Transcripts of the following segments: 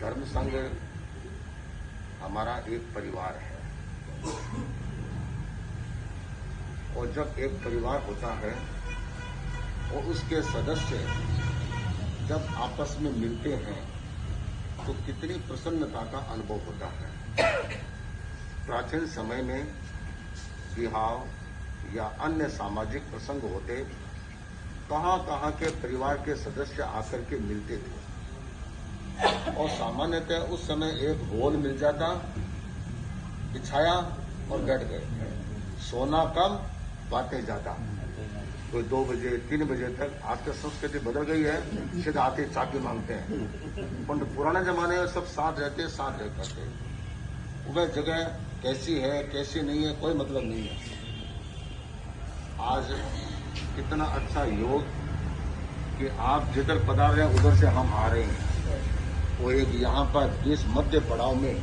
धर्म संघ हमारा एक परिवार है और जब एक परिवार होता है और उसके सदस्य जब आपस में मिलते हैं तो कितनी प्रसन्नता का अनुभव होता है। प्राचीन समय में विवाह या अन्य सामाजिक प्रसंग होते, कहां के परिवार के सदस्य आकर के मिलते थे और सामान्यतः उस समय एक हॉल मिल जाता, बिछाया और बैठ गए। सोना कम, बातें ज्यादा। कोई 2 बजे 3 बजे तक, आज की संस्कृति बदल गई है, सीधे आते चाबी मांगते हैं। पर पुराने जमाने में सब साथ रहते, साथ रह करते। वह जगह कैसी है कैसी नहीं है कोई मतलब नहीं है। आज कितना अच्छा योग कि आप जिधर पधार रहे हैं उधर से हम आ रहे हैं। वो एक यहाँ पर इस मध्य पड़ाव में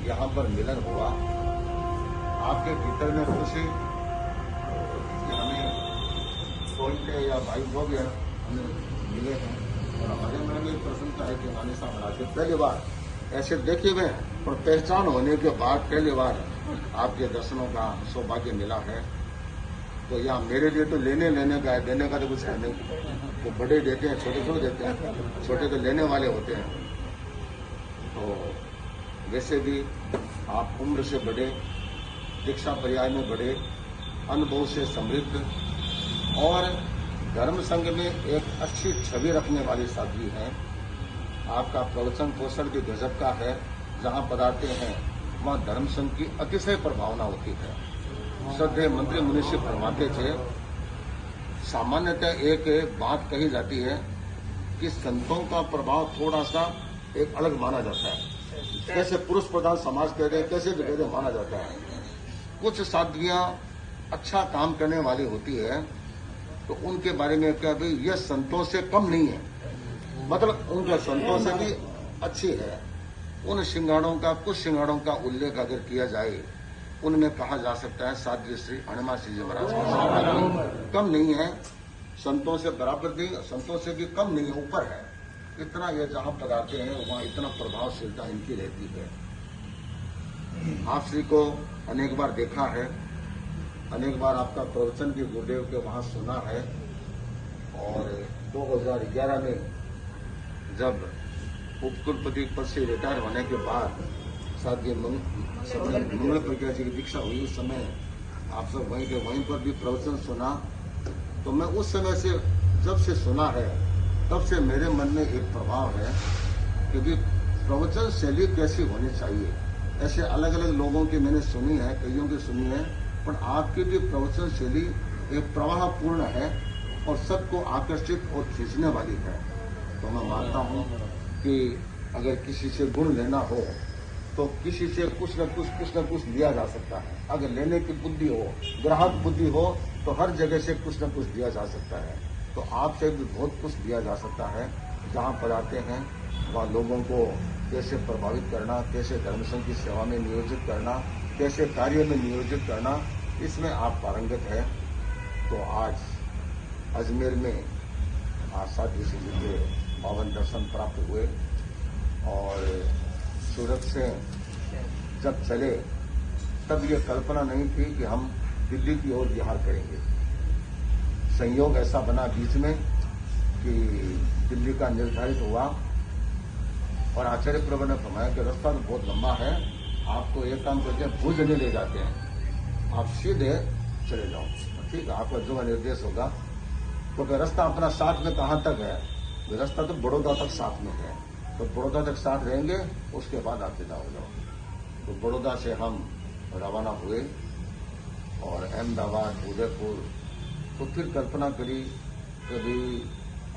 यहाँ पर मिलन हुआ। आपके भीतर में खुशी कि हमें सोचते या भाई को भी हमें मिले हैं और हमारे मन में प्रसन्नता है कि हमारे साथ आके पहली बार ऐसे देखे हुए और पहचान होने के बाद पहली बार आपके दर्शनों का सौभाग्य मिला है। तो यहाँ मेरे लिए तो लेने का है, देने का तो कुछ है नहीं। तो बड़े देते हैं, छोटे छोटे देते हैं, छोटे तो लेने वाले होते हैं। तो वैसे भी आप उम्र से बड़े, दीक्षा पर्याय में बड़े, अनुभव से समृद्ध और धर्म संघ में एक अच्छी छवि रखने वाली साध्वी हैं। आपका प्रवचन पोषण भी गजब का है। जहां पधारते हैं वहां धर्म संघ की अतिशय प्रभावना होती है। श्रद्धेय मंत्री मुनिषी फरमाते थे, सामान्यतः एक बात कही जाती है कि संतों का प्रभाव थोड़ा सा एक अलग माना जाता है। कैसे पुरुष प्रधान समाज कहते हैं, कैसे जगह माना जाता है। कुछ साध्वियां अच्छा काम करने वाली होती है तो उनके बारे में क्या भी यह संतों से कम नहीं है, मतलब उनका संतों से भी अच्छी है। उन सिंगाड़ों का, कुछ सिंगाड़ों का उल्लेख अगर किया जाए, उनमें कहा जा सकता है साध्वी श्री हनुमासी जी महाराज का कम नहीं है, संतों से बराबर नहीं, संतों से भी कम नहीं है, ऊपर है। इतना ये जहां पधारते हैं वहां इतना प्रभावशीलता इनकी रहती है। आप श्री को अनेक बार देखा है, अनेक बार आपका प्रवचन भी गुरुदेव के वहां सुना है। और 2011 में जब उपकुलपति पद से रिटायर होने के बाद साध्वी मंगल प्रज्ञा जी की दीक्षा हुई, उस समय आप सब वहीं के वहीं पर भी प्रवचन सुना। तो मैं उस समय से जब से सुना है तब से मेरे मन में एक प्रभाव है कि भी प्रवचन शैली कैसी होनी चाहिए। ऐसे अलग अलग लोगों की मैंने सुनी है, कईयों की सुनी है, पर आपकी भी प्रवचन शैली एक प्रवाहपूर्ण है और सबको आकर्षित और खींचने वाली है। तो मैं मानता हूँ कि अगर किसी से गुण लेना हो तो किसी से कुछ न कुछ लिया जा सकता है। अगर लेने की बुद्धि हो, ग्राहक बुद्धि हो, तो हर जगह से कुछ न कुछ दिया जा सकता है। तो आपसे भी बहुत कुछ दिया जा सकता है। जहाँ पढ़ाते हैं वहाँ लोगों को कैसे प्रभावित करना, कैसे धर्म संघ की सेवा में नियोजित करना, कैसे कार्य में नियोजित करना, इसमें आप पारंगत है। तो आज अजमेर में साध्वी श्री जी के पावन दर्शन प्राप्त हुए और सूरत से जब चले तब ये कल्पना नहीं थी कि हम दिल्ली की ओर विहार करेंगे। संयोग ऐसा बना बीच में कि दिल्ली का निर्धारित हुआ और आचार्य प्रभु ने फरमाया कि रास्ता तो बहुत लंबा है, आपको एक काम करके भुज नहीं ले जाते हैं, आप सीधे चले जाओ। ठीक है, आपका जो निर्देश होगा। तो रास्ता अपना साथ में कहाँ तक है? रास्ता तो बड़ौदा तक साथ में है, तो बड़ौदा तक साथ रहेंगे, उसके बाद आप विदा हो जाओ। तो बड़ौदा से हम रवाना हुए और अहमदाबाद, उदयपुर। तो फिर कल्पना करी कभी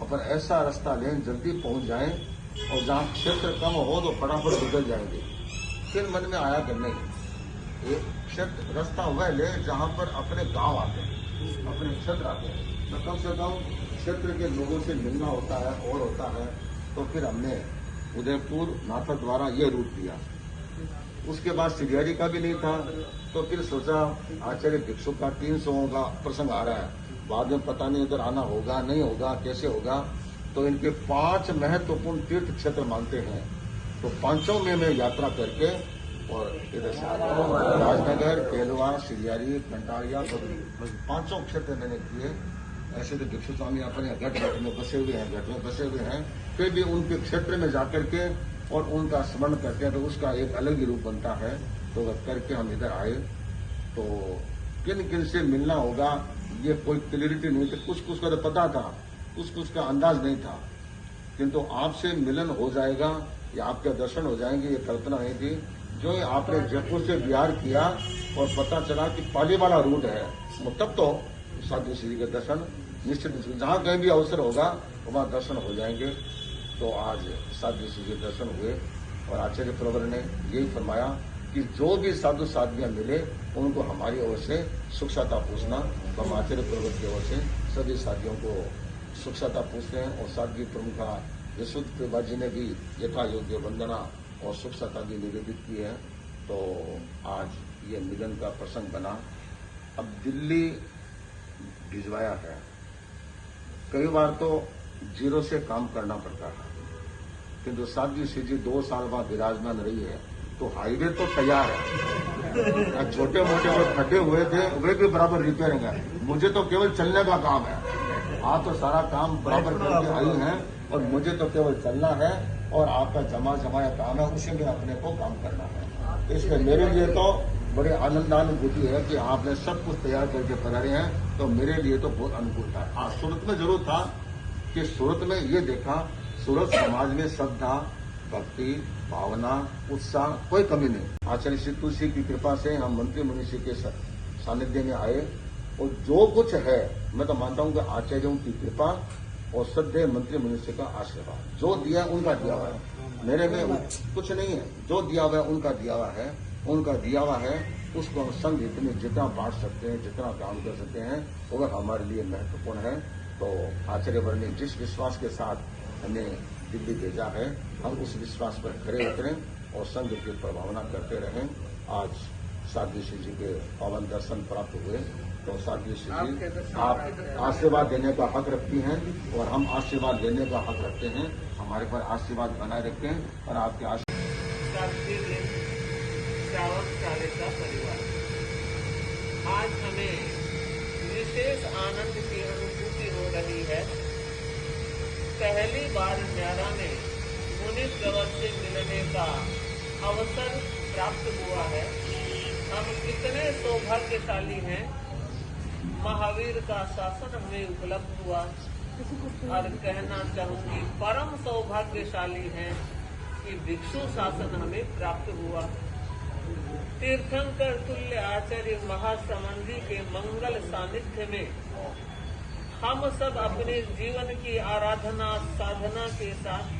अपन ऐसा रास्ता लें जल्दी पहुंच जाएं और जहां क्षेत्र कम हो तो फटाफट गुजर जाएंगे। फिर मन में आया कि नहीं, एक क्षेत्र रास्ता वह ले जहां पर अपने गांव आते हैं, अपने क्षेत्र आते हैं, तो कम से कम क्षेत्र के लोगों से मिलना होता है और होता है। तो फिर हमने उदयपुर नाथक द्वारा ये रूट दिया। उसके बाद सिरियारी का भी नहीं था, तो फिर सोचा आचार्य भिक्षु का 300 का प्रसंग आ रहा है, बाद में पता नहीं इधर आना होगा नहीं होगा, कैसे होगा। तो इनके 5 महत्वपूर्ण तीर्थ क्षेत्र मानते हैं। तो पांचों में मैं यात्रा करके और इधर से राजनगर, केलवा, सिरियारी, कंटारिया, पांचों क्षेत्र मैंने किए। ऐसे तो भिक्षु स्वामी अपने गट में बसे हुए हैं, फिर भी उनके क्षेत्र में जाकर के और उनका स्मरण करते हैं तो उसका एक अलग ही रूप बनता है। तो करके हम इधर आए तो किन किन से मिलना होगा ये कोई क्लियरिटी नहीं थी। कुछ का तो पता था, कुछ का अंदाज नहीं था, किंतु आपसे मिलन हो जाएगा या आपके दर्शन हो जाएंगे ये कल्पना नहीं थी। जो आपने जयपुर से बिहार किया और पता चला कि पाली वाला रूट है, तब तो साधु श्री के दर्शन निश्चित जहां कहीं भी अवसर होगा वहां दर्शन हो जाएंगे। तो आज साधु श्री के दर्शन हुए और आचार्य प्रवर ने यही फरमाया कि जो भी साधु साध्वियां मिले उनको हमारी ओर से सुखसाता पूछना। तो हम आचार्य प्रवर की ओर से सभी साथियों को सुखसाता पूछते हैं और साध्वी प्रमुखा विशुद्ध प्रभा जी ने भी यथा योग्य वंदना और सुखसाता भी निवेदित की है। तो आज ये मिलन का प्रसंग बना। अब दिल्ली भिजवाया है, कई बार तो जीरो से काम करना पड़ता है, किंतु साध्वी श्री जी 2 साल बाद विराजमान रही है तो हाईवे तो तैयार है। छोटे मोटे वो फटे हुए थे वे भी बराबर रिपेयरिंग है। मुझे तो केवल चलने का काम है, आप तो सारा काम बराबर करके आई हैं और मुझे तो केवल चलना है और आपका जमाया काम है, उसी में अपने को काम करना है। इसलिए मेरे लिए तो बड़ी आनंदानुभूति है कि आपने सब कुछ तैयार करके पधारे हैं, तो मेरे लिए तो बहुत अनुकूल था। हाँ, सूरत में जरूर था कि सूरत में ये देखा, सूरत समाज में श्रद्धा, भक्ति, भावना, उत्साह कोई कमी नहीं। आचार्य श्री तुलसी की कृपा से हम मंत्री मुनीषी के सानिध्य में आए और जो कुछ है मैं तो मानता हूं कि आचार्यों की कृपा और श्रद्धेय मंत्री मनुष्य का आशीर्वाद, जो दिया उनका दिया हुआ है, मेरे में कुछ नहीं है। जो दिया हुआ है उनका दिया हुआ है, उसको हम संघ इतने जितना बांट सकते हैं, जितना काम कर सकते हैं, वो हमारे लिए महत्वपूर्ण है। तो आचार्यवर ने जिस विश्वास के साथ हमें दिल्ली भेजा है, हम उस विश्वास पर खरे उतरें और संघ की प्रभावना करते रहें। आज साध्वी श्री जी के पावन दर्शन प्राप्त हुए, तो साध्वी श्री जी आप आशीर्वाद देने का हक रखती हैं और हम आशीर्वाद देने का हक रखते हैं। हमारे पर आशीर्वाद बनाए रखें और आपके श्रावक चालिका परिवार, आज हमें विशेष आनंद की अनुभूति हो रही है। पहली बार न्यारा में मुनि प्रवर से मिलने का अवसर प्राप्त हुआ है। हम कितने सौभाग्यशाली हैं, महावीर का शासन हमें उपलब्ध हुआ और कहना चाहूंगी परम सौभाग्यशाली हैं कि भिक्षु शासन हमें प्राप्त हुआ। तीर्थंकर तुल्य आचार्य महासंबंधी के मंगल सानिध्य में हम सब अपने जीवन की आराधना साधना के साथ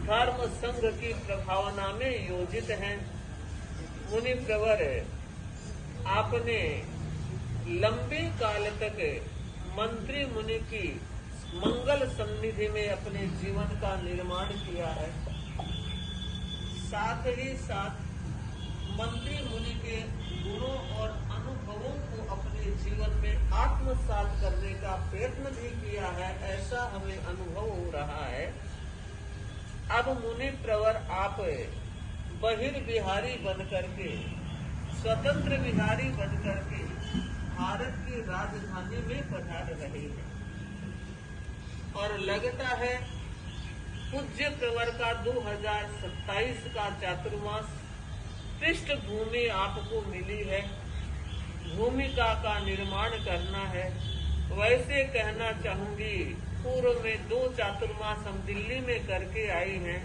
धर्म संघ की प्रभावना में योजित हैं। मुनि प्रवर, आपने लंबे काल तक मंत्री मुनि की मंगल सन्निधि में अपने जीवन का निर्माण किया है। साथ ही साथ मंत्री मुनि के गुणों और अनुभवों को अपने जीवन में आत्मसात करने का प्रयत्न भी किया है, ऐसा हमें अनुभव हो रहा है। अब मुनि प्रवर आप बहिर्विहारी बनकर के, स्वतंत्र विहारी बनकर के भारत की राजधानी में पधार रहे हैं और लगता है पूज्य प्रवर का 2027 का चातुर्मास पृष्ठभूमि आपको मिली है, भूमिका का निर्माण करना है। वैसे कहना चाहूंगी, पूर्व में 2 चातुर्मास हम दिल्ली में करके आई हैं।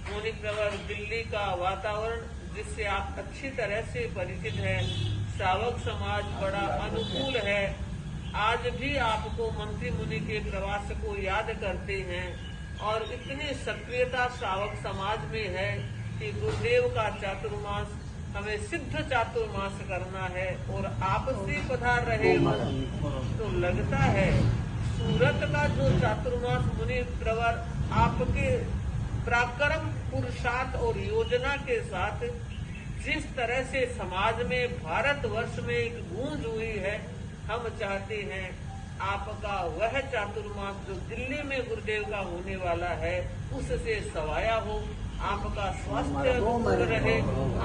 मुनि प्रवर, दिल्ली का वातावरण जिससे आप अच्छी तरह से परिचित हैं, श्रावक समाज बड़ा अनुकूल है। आज भी आपको मंत्री मुनि के प्रवास को याद करते हैं और इतनी सक्रियता श्रावक समाज में है कि गुरुदेव का चातुर्मास हमें सिद्ध चातुर्मास करना है और आप से पधार रहे हो तो लगता है सूरत का जो चातुर्मास मुनि प्रवर आपके पराक्रम, पुरुषार्थ और योजना के साथ जिस तरह से समाज में, भारतवर्ष में एक गूंज हुई है, हम चाहते हैं आपका वह चातुर्मास जो दिल्ली में गुरुदेव का होने वाला है उससे सवाया हो आपका स्वास्थ्य अनुकूल रहे।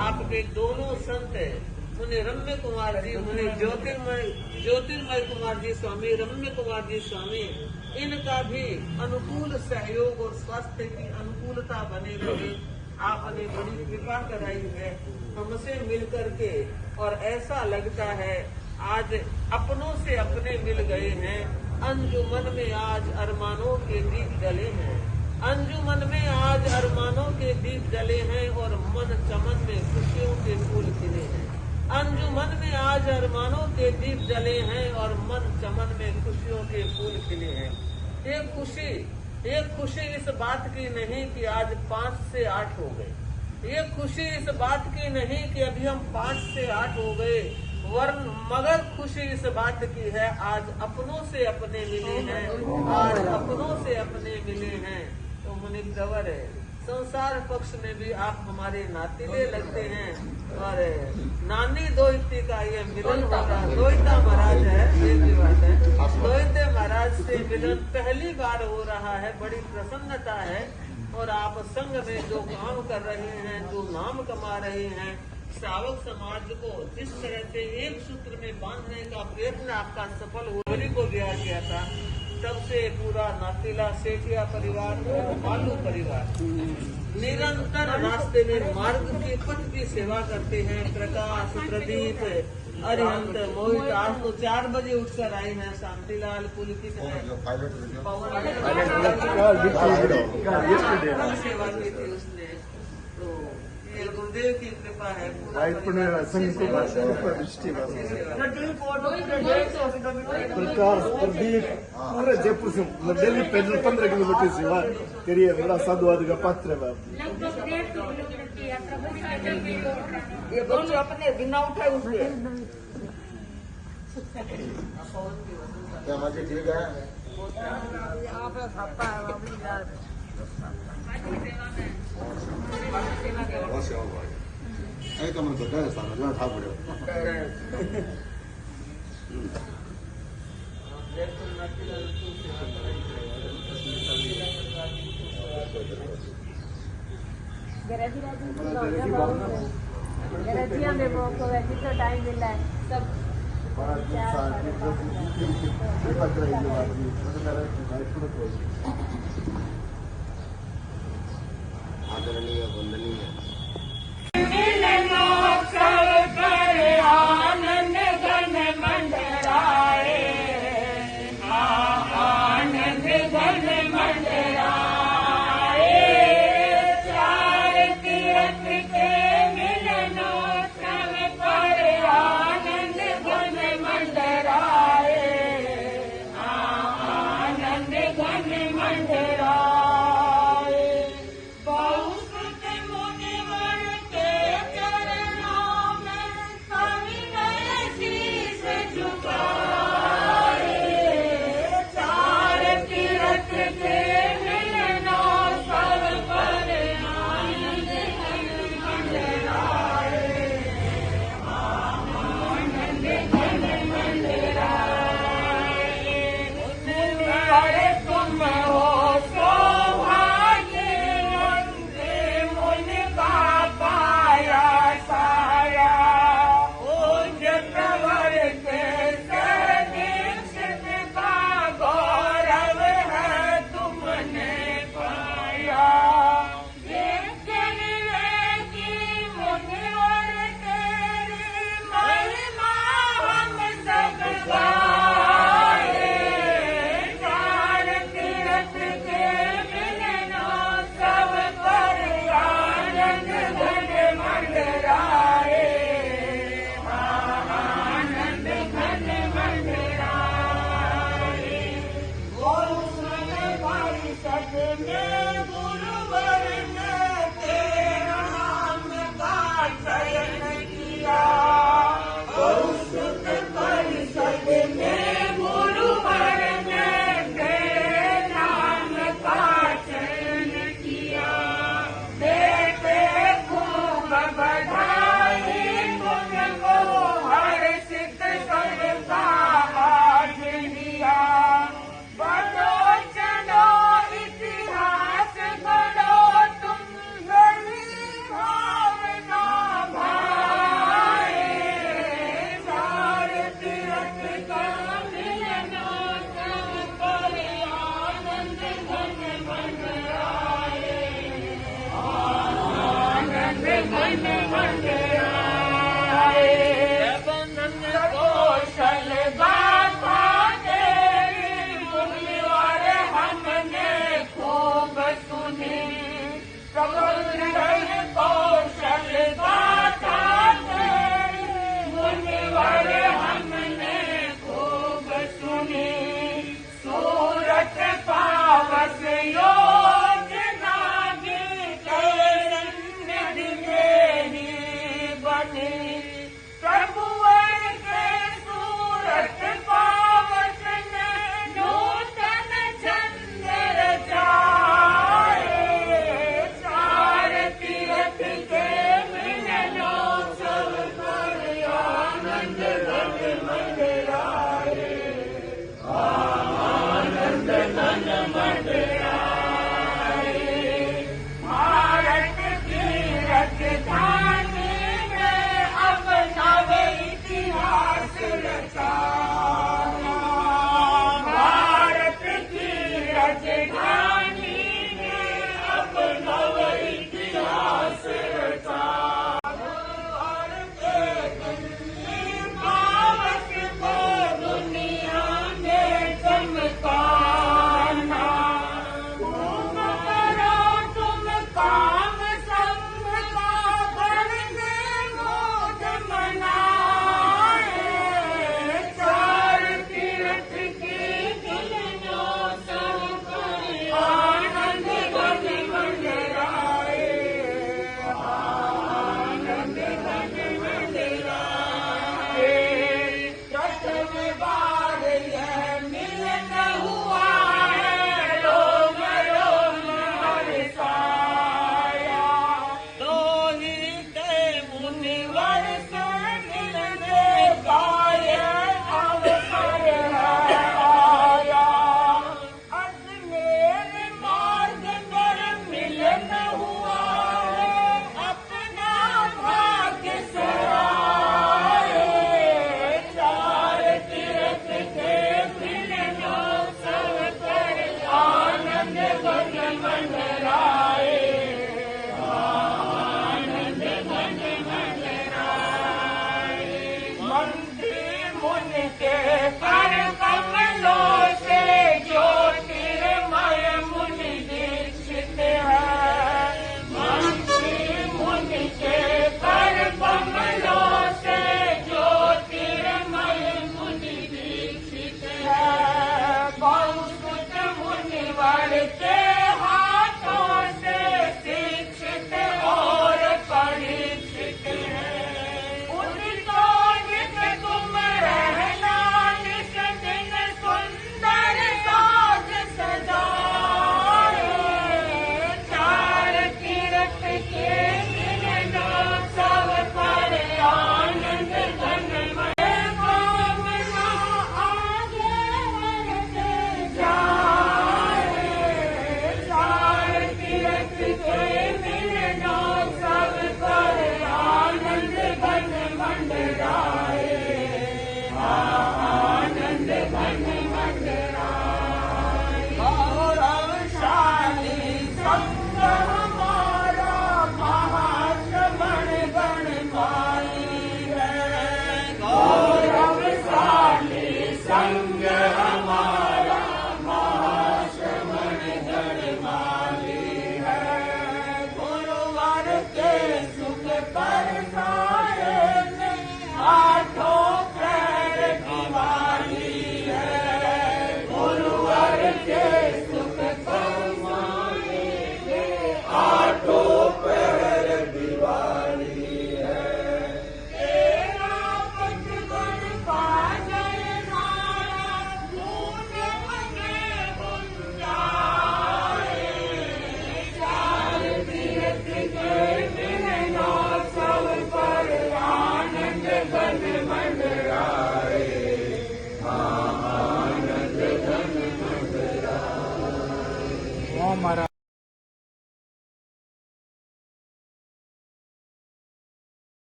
आपके दोनों संत मुनि रम्य कुमार जी, मुनि ज्योतिर्मय कुमार जी स्वामी, रम्य कुमार जी स्वामी, इनका भी अनुकूल सहयोग और स्वास्थ्य की अनुकूलता बनी रहे। आपने बड़ी कृपा कराई है हमसे मिलकर के, और ऐसा लगता है आज अपनों से अपने मिल गए हैं। अंजुमन में आज अरमानों के दीप जले हैं, अंजुमन में आज अरमानों के दीप जले हैं, और मन चमन में खुशियों के फूल खिले हैं। अंजुमन में आज अरमानों के दीप जले हैं, और मन चमन में खुशियों के फूल खिले हैं। एक खुशी इस बात की नहीं कि आज 5 से 8 हो गए। ये खुशी इस बात की नहीं कि अभी हम 5 से 8 हो गए, वरन मगर खुशी इस बात की है आज अपनों से अपने मिले हैं, आज अपनों से अपने मिले हैं। तो मुनि प्रवर है, संसार पक्ष में भी आप हमारे नातीले लगते हैं, और नानी दोहिती का ये मिलन होगा। दोहिता महाराज है, ये बात है, दोहिते महाराज से मिलन पहली बार हो रहा है, बड़ी प्रसन्नता है। और आप संघ में जो काम कर रहे हैं, जो नाम कमा रहे हैं, श्रावक समाज को जिस तरह से एक सूत्र में बांधने का प्रयत्न आपका सफल हुआ, को ब्याह किया था, तब से पूरा नातीला सेठिया परिवार और मालू परिवार निरंतर रास्ते में मार्ग के पथ की सेवा करते हैं। प्रकाश, प्रदीप, अरिहंत, मोहित आज तो 4 बजे उठकर आए हैं। शांतिलाल पुलकित है, सेवा की थी उसने। तो ये गुरुदेव की कृपा है। प्रकाश, प्रदीप पूरे जयपुर से दिल्ली पैदल 15 किलोमीटर सेवा करिए। बड़ा साधुवाद का पात्र है। ये बच्चे अपने बिना उठाए उसके क्या मर्जी ठीक है। ऐसा तो मन करता है सामने था पड़े। गरजिया में वो को वैसे तो टाइम मिला है सब आदरणीय वंदनीय